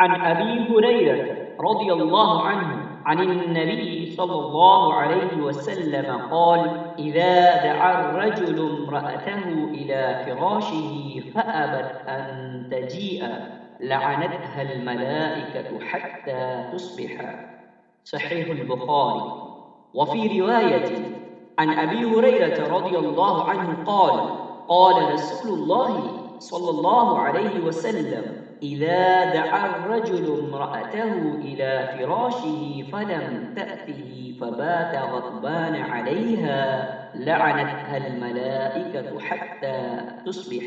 عن أبي هريرة رضي الله عنه عن النبي صلى الله عليه وسلم قال: إذا دعا الرجل امرأته إلى فراشه فأبت أن تجيء لعنتها الملائكة حتى تصبح. صحيح البخاري. وفي رواية عن أبي هريرة رضي الله عنه قال: قال رسول الله صلى الله عليه وسلم: إذا دعا الرجل امرأته إلى فراشه فلم تأته فبات غضبان عليها لعنتها الملائكة حتى تصبح.